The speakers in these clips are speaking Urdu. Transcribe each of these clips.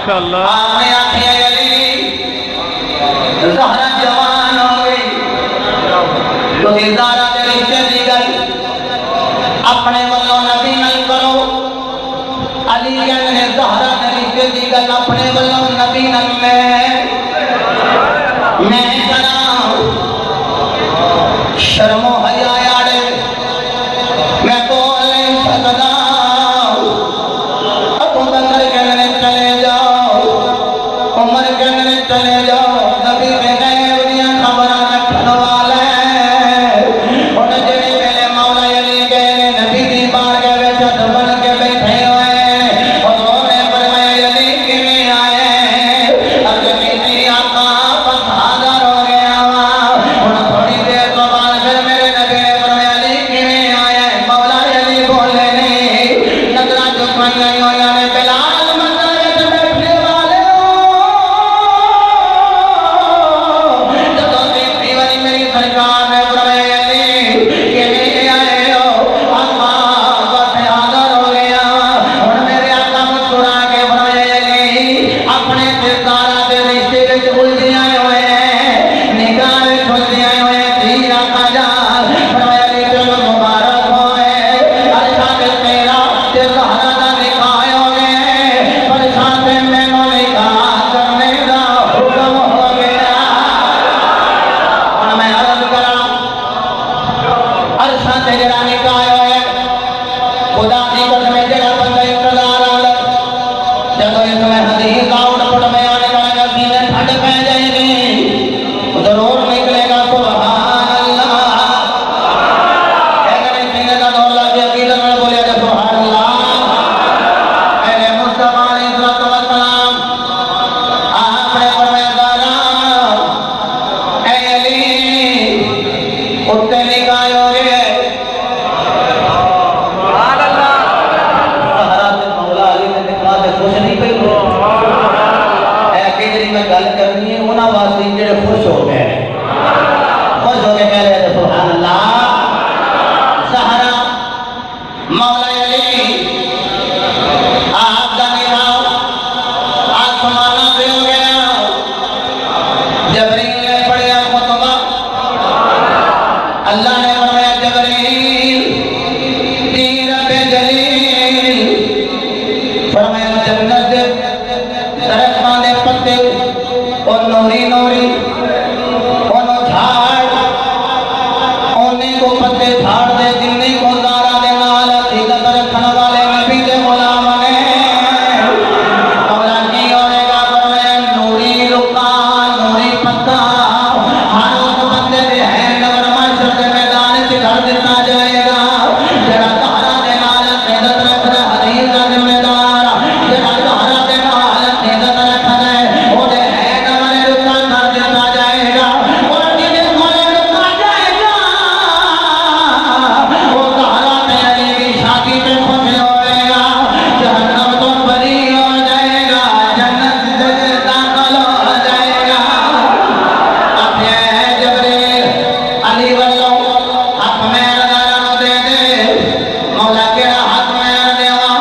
ماشاءاللہ آپ نے آنکھیں علی زہرا جوان ہو گئی تو زہرا دے رشتے دی گل اپنے والوں نبی نل کرو علی کہنے زہرا دے رشتے دی گل اپنے والوں نبی نل میں کرا شرم و حیا آڑے میں بول نہیں سکتا ابو بکر کہنے چلے جاؤ عمر کہنے چلے جاؤ نبی میں گئے انہیں خبرہ رکھن والے انہیں جڑے میرے مولا علی گئے نبی دی بار کے بیچت بن کے بیٹھے ہوئے حضور نے فرمایا علی کیویں آئے اب میری آقا بس حاضر ہو گیا انہیں تھوڑی دیر تو بعد پھر میرے نبی نے فرمایا علی کیویں آئے مولا علی بولے نہیں نظرہ چکن نہیں ہوئی نے بلال مندر میں بیٹھنے والے جدو دیکھتی والی میری سرکار نے فرمایا علی کیویں آئے ہو آقا بس حاضر ہو گیا اور میرے آقا مسکرا کے فرمایا علی اپنے سردارہ دے رشتے وچ الجھے ہوئے ہیں نگاہ وچ الجھے ہوئے تیر آقا جان فرمایا علی تم مبارک ہوئے ارشاد تیرا تے زہرا دا نکاح ہو گئے ارشاد میں نو نکاح کرنے دا حکم ہو گیا اور میں عرض کرا ارشاد جڑا نکاح ہوئے خدا دی قسم جڑا بندہ انتظار آ جب اس میں حدیث آؤٹ پڑ میں آنے لگا سینے ٹھنڈ پہ جائے گی ضرور نکلے گا سبحان اللہ اگر سینے کا دور لگ گیا عقیدت میں بولے گا سبحان اللہ میرے مصطفیٰ علیہ السلام آپ نے فرمایا زہرا اے علی اٹھتے نکاح ہو گئے زہرا سے مولا علی نے نکاح سے خوش نہیں پئی میں گل کرنی ہے انہاں واسطے جڑے خوش ہو گئے کہہ رہے تھے سبحان اللہ زہرا مولا علی آپ دا نکاح آسمانہ پہ ہو گیا جبریل نے پڑھیا خطبہ اللہ نے فرمایا جبریل تیر پہ جلیل فرمایا جنت درختاں دے پتے اور نوری نوری انہوں جھاڑ انہیں کو پتے جھاڑ دے جنہیں کو زہرا دے نال عقیدت رکھن والے نبی دے غلام نے مولا کی ہوئے گا فرمایا نوری رکا نوری پتا ہر اس بندے دے ہیں نگر معاشر دے میدان سے گھر دیتا جائے گا جڑا زہرا دے نال عقیدت رکھنا حدیث کا ذمہ دار جڑا زہرا دے نال عقیدت رکھنا ہے وہ دے ہیں نگر رکا کر دیتا جائے گا اور جنہیں مولے رکا جائے گا وہ زہرا تے علی کی شادی پہ خوش ہوئے گا جہنم تو بری ہو جائے گا جنت سے داخل ہو جائے گا اب یہ جبریل علی والوں حق میں نظارہ دے دے مولا کیڑا حق میں دیوا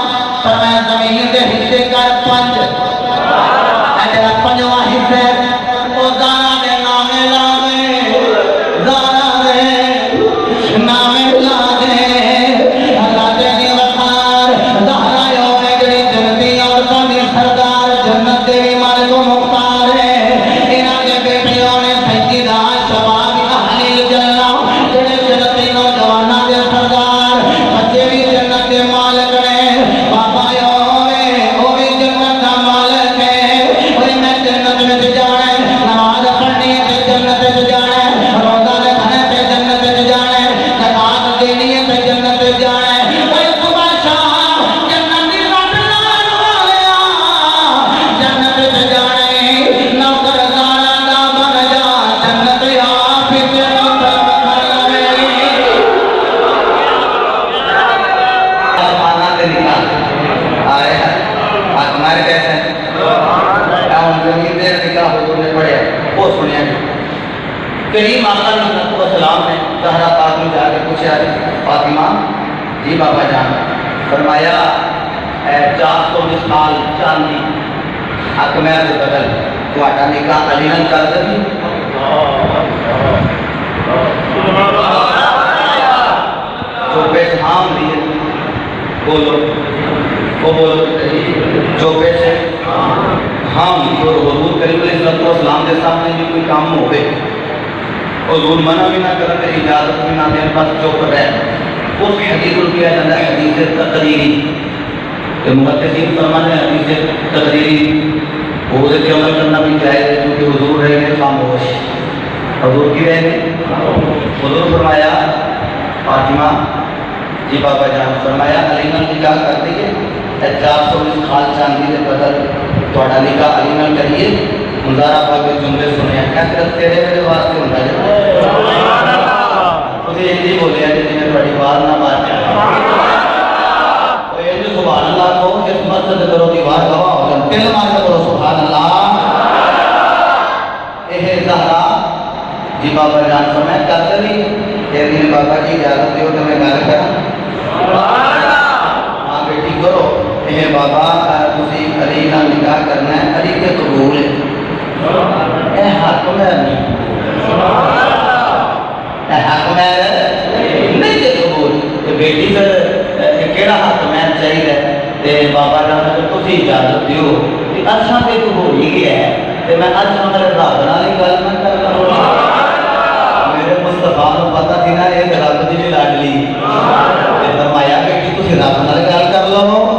فرمایا زمین دے حصے کر 5 اجرا 5واں حصے او زہرا دے نامے لاوے زہرا دے نامے لا دے اللہ دے دی وقار زہرا ہوئے جڑی جنتی عورتوں دی سردار جنت دے بھی مالک و مختار ہے انہاں دے بیٹیوں نے سیدہ شباب اہل الجنہ جڑے جنتی نوجواناں دے سردار بچے بھی جنت دے مالک نے بابا ہوئے وہ بھی جنت دا مالک ہے اور میں جنت میں جانا ہے نماز پڑھنی ہے جنت میں جانا ہے روزہ رکھنا ہے جنت میں جانا ہے زکات دینی ہے جنت میں جانا ہے اوے صبح شام جنت دی رات نال والیا جنت میں جانا ہے نوکر زہرا دا بن جا جنت آپ ہی تے نوکر بن جائے آسمانہ دے نکاح آئے آج ہمارے کہتے ہیں زمین دے نکاح حضور نے پڑھے وہ سنیا کریم آقا علیہ السلام نے زہرا پاک میں جا کے پوچھا فاطمہ جی بابا جان فرمایا 400 مثال چاندی حق مہر دے بدل تہاڈا نکاح علی نال کر دیں چوپے تھام دیے بولو وہ بولو چوپے سے ہم تو حضور کریم علیہ السلام کے سامنے بھی کوئی کام ہوئے حضور منع بھی نہ کرتے اجازت بھی نہ دیں بس چپ رہے اس حدیث کو کیا جاتا ہے حدیث تقریری کہ محدثین فرماتے ہیں حدیث تقریری وہ سے عمل کرنا بھی چاہیے کیونکہ حضور رہے گے خاموش حضور کی رہے گے حضور فرمایا فاطمہ جی بابا جان فرمایا علی نال نکاح کر دیئے 420 خال چاندی کے بدل تھوڑا نکاح علی نال کریے منظارہ پاک کے جملے سنے ہیں کیا کرت تیرے میرے واسطے ہوتا ہے مجھے ہندی بولے ہیں جنہیں بڑی بات نہ بات کوئی یہ سبحان اللہ کو اس مرد کرو دیوار گواہ ہو جائے دل مار کرو سبحان اللہ اے زہرا جی بابا جان فرمایا کرتے بھی کہتی ہیں بابا جی اجازت دیو تو میں گل کرا ہاں بیٹی کرو اے بابا تسی علی نال نکاح کرنا ہے علی کے قبول ہے اے حق میں نہیں اے حق میں نہیں تے قبول تے بیٹی پھر کیڑا حق میں چاہیے تے بابا جان تسی اجازت دیو کہ اچھا تے تو ہو ہی گیا ہے تے میں اج میرے رب نال گل نہ کرنا مصطفیٰ کو پتا تھی نا یہ رب دی لاڈلی فرمایا کہ تسی رب نال گل کر لو